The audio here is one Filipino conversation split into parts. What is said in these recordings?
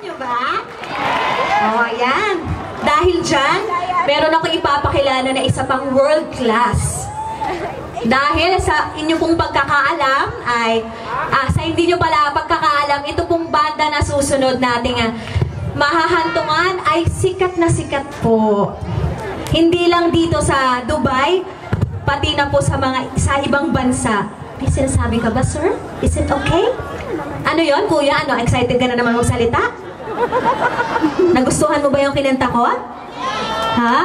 nyo ba? O, ayan. Dahil dyan, meron ako ipapakilala na isa pang world class. Dahil sa inyo pong pagkakaalam ay, sa hindi nyo pala pagkakaalam, ito pong banda na susunod nating mahahantungan ay sikat na sikat po. Hindi lang dito sa Dubai, pati na po sa ibang bansa. May sinasabi ka ba, sir? Is it okay? Ano yon, kuya? Ano, excited ka na naman magsalita? Nagustuhan mo ba yung kinanta ko? Ha?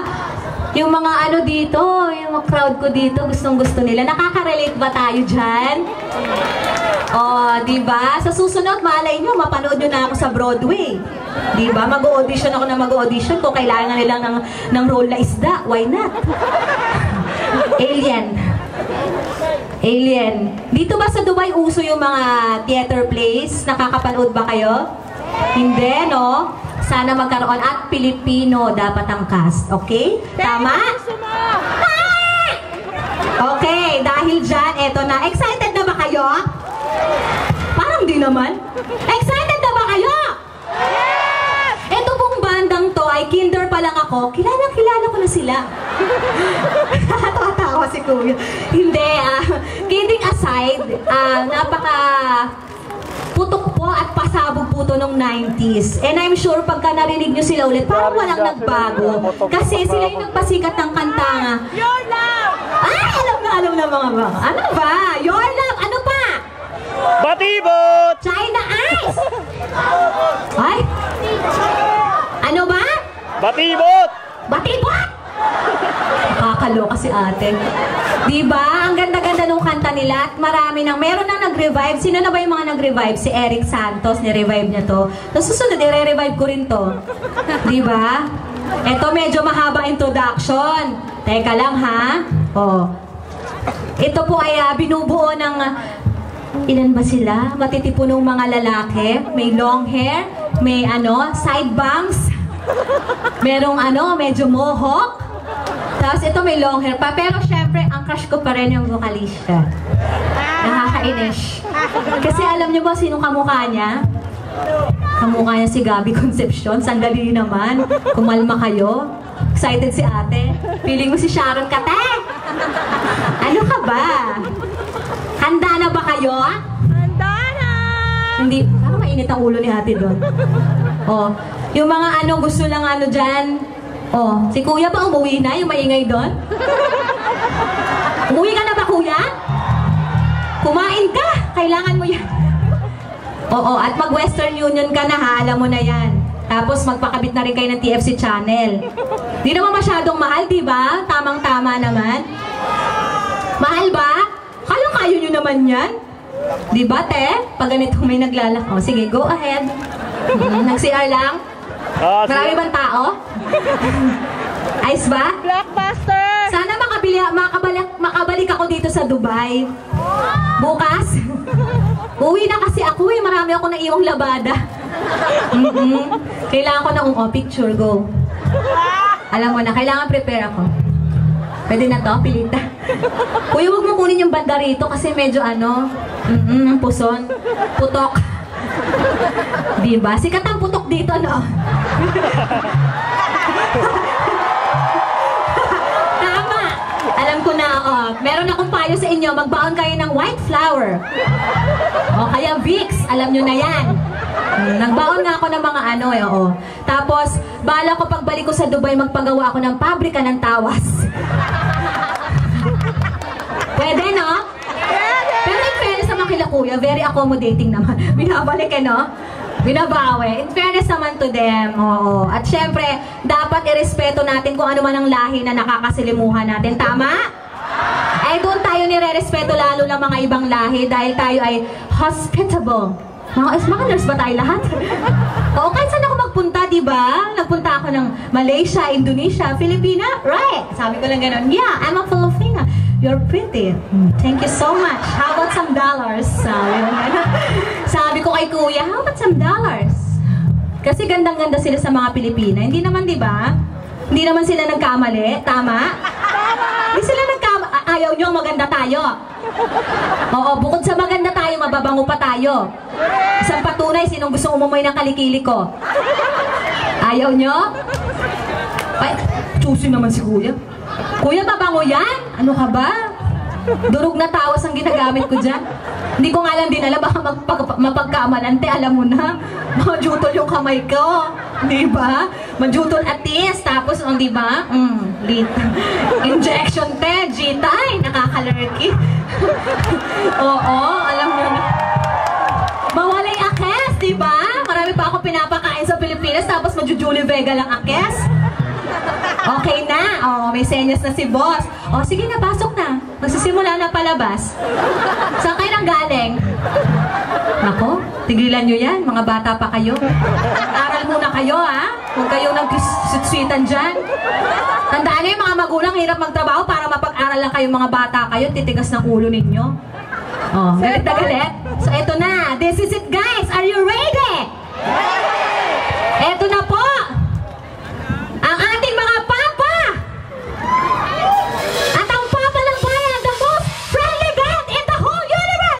Yung mga ano dito, yung mga crowd ko dito, gustong-gusto nila. Nakaka-relate ba tayo dyan? Oh, diba? Sa susunod, malay nyo, mapanood nyo na ako sa Broadway. Diba? Mag-audition ako na mag-audition. Kung kailangan nila ng role na isda, why not? Alien. Alien. Dito ba sa Dubai uso yung mga theater plays? Nakakapanood ba kayo? Hindi, no? Sana magkaroon at Pilipino dapat ang cast. Okay? Tama? Okay, dahil dyan, eto na. Excited na ba kayo? Parang di naman. Excited na ba kayo? Yes! Eto pong bandang to ay kinder pa lang ako. Kilala ko na sila. Tatawa si Kuya. Hindi, kidding aside, putok po at pasabog po to nung 90s. And I'm sure pagka narinig nyo sila ulit, parang walang nagbago. Kasi sila yung nagpasikat ng kanta nga. Your Love! Ay, alam na mga ba? Ano ba? Your Love! Ano pa? Batibot! China Ice! Ay? Ano ba? Batibot! Batibot! Nakakaloka si ate. Diba? Ang ganda-ganda nung kanta nila at marami nang, meron na nag-revive. Sino na ba yung mga nag-revive? Si Eric Santos, ni-revive niya to. Tapos susunod, i-revive ko rin to. Diba? Ito medyo mahaba introduction. Teka lang ha. Oh. Ito po ay binubuo ng, ilan ba sila? Matitipunong mga lalaki. May long hair, may side bangs. Merong medyo mohawk. Tapos ito may long hair pa. Pero syempre, ang crush ko pa rin yung vocalista. Nakakainis. Kasi alam niyo ba sino kamukha niya? Kamukha niya si Gabby Concepcion. Sandali naman. Kumalma kayo. Excited si ate. Feeling mo si Sharon Kate. Ano ka ba? Handa na ba kayo? Handa na! Hindi. Parang mainit ang ulo ni ate doon. Oh. Yung mga gusto lang dyan. Oh, si kuya ba umuwi na? Yung maingay doon? Umuwi ka na ba, kuya? Kumain ka! Kailangan mo yan. Oo, at mag-Western Union ka na ha, alam mo na yan. Tapos magpakabit na rin kayo ng TFC channel. Di naman masyadong mahal, di ba? Tamang-tama naman. Mahal ba? Kaya nyo naman yan. Di ba, te? Pag ganito may naglalak. Oh, sige, go ahead. Nag-CR lang? Marami bang tao? Ayos ba? Blockbuster! Sana makabalik ako dito sa Dubai. Bukas? Uwi na kasi ako eh. Marami ako naiwang labada. Kailangan ko na picture, go. Alam mo na, kailangan prepare ako. Pwede na to, pilita. Kuya, huwag mo kunin yung banda rito kasi medyo ang puson. Putok. Diba? Sikat ang putok dito, no? Tama! Alam ko na, meron akong payo sa inyo, magbaon kayo ng white flour. O, kaya Vicks, alam nyo na yan. Nagbaon nga ako ng mga Tapos, bahala ko pagbalik ko sa Dubai, magpagawa ako ng pabrika ng tawas. Pwede, no? Pero in fairness naman kila kuya, very accommodating naman. Binabalik binabawi. In fairness naman to them. Oo. At syempre, dapat irespeto natin kung ano man ang lahi na nakakasilimuhan natin. Tama? Ay doon tayo nire-respeto lalo ng mga ibang lahi dahil tayo ay hospitable. Mga nurse ba tayo lahat? Oo, kahit saan ako magpunta, di ba? Nagpunta ako ng Malaysia, Indonesia, Filipina. Right. Sabi ko lang ganun, yeah, I'm a Filipina. You're pretty. Thank you so much. How about some dollars? Sabi ko kay kuya, how about some dollars? Kasi gandang-ganda sila sa mga Pilipina. Hindi naman, di ba? Hindi naman sila nagkamali. Tama? Hindi sila nagkamali. Ayaw nyo, maganda tayo. Oo, bukod sa maganda tayo, tayo, mababango pa tayo. Isang patunay, sinong gustong umumoy ng kalikili ko? Ayaw nyo? Ay, choosy naman si Kuya. Kuya, mabango yan? Ano ka ba? Durog na tawas ang ginagamit ko dyan. Hindi ko nga lang din alam, baka mapagkamalante, alam mo na. Majutol yung kamay ko. Di ba? Majutol atis, tapos, di ba? Injection te, G-Tay, nakakalerky. Oo, alam mo na. Mawalay akes, di ba? Marami pa ako pinapakain sa Pilipinas, tapos majujulie Vega lang akes. Okay na. May senyas na si boss. Sige na, pasok na. Magsisimula na palabas. Saan kayo nang galing? Nako, tigilan nyo yan. Mga bata pa kayo. Aral muna kayo, ha? Kung kayo nag-sweetan dyan. Tandaan nyo yung mga magulang, hirap magtrabaho para mapag-aral lang kayong mga bata kayo. Titigas ng ulo ninyo. Galit na galit.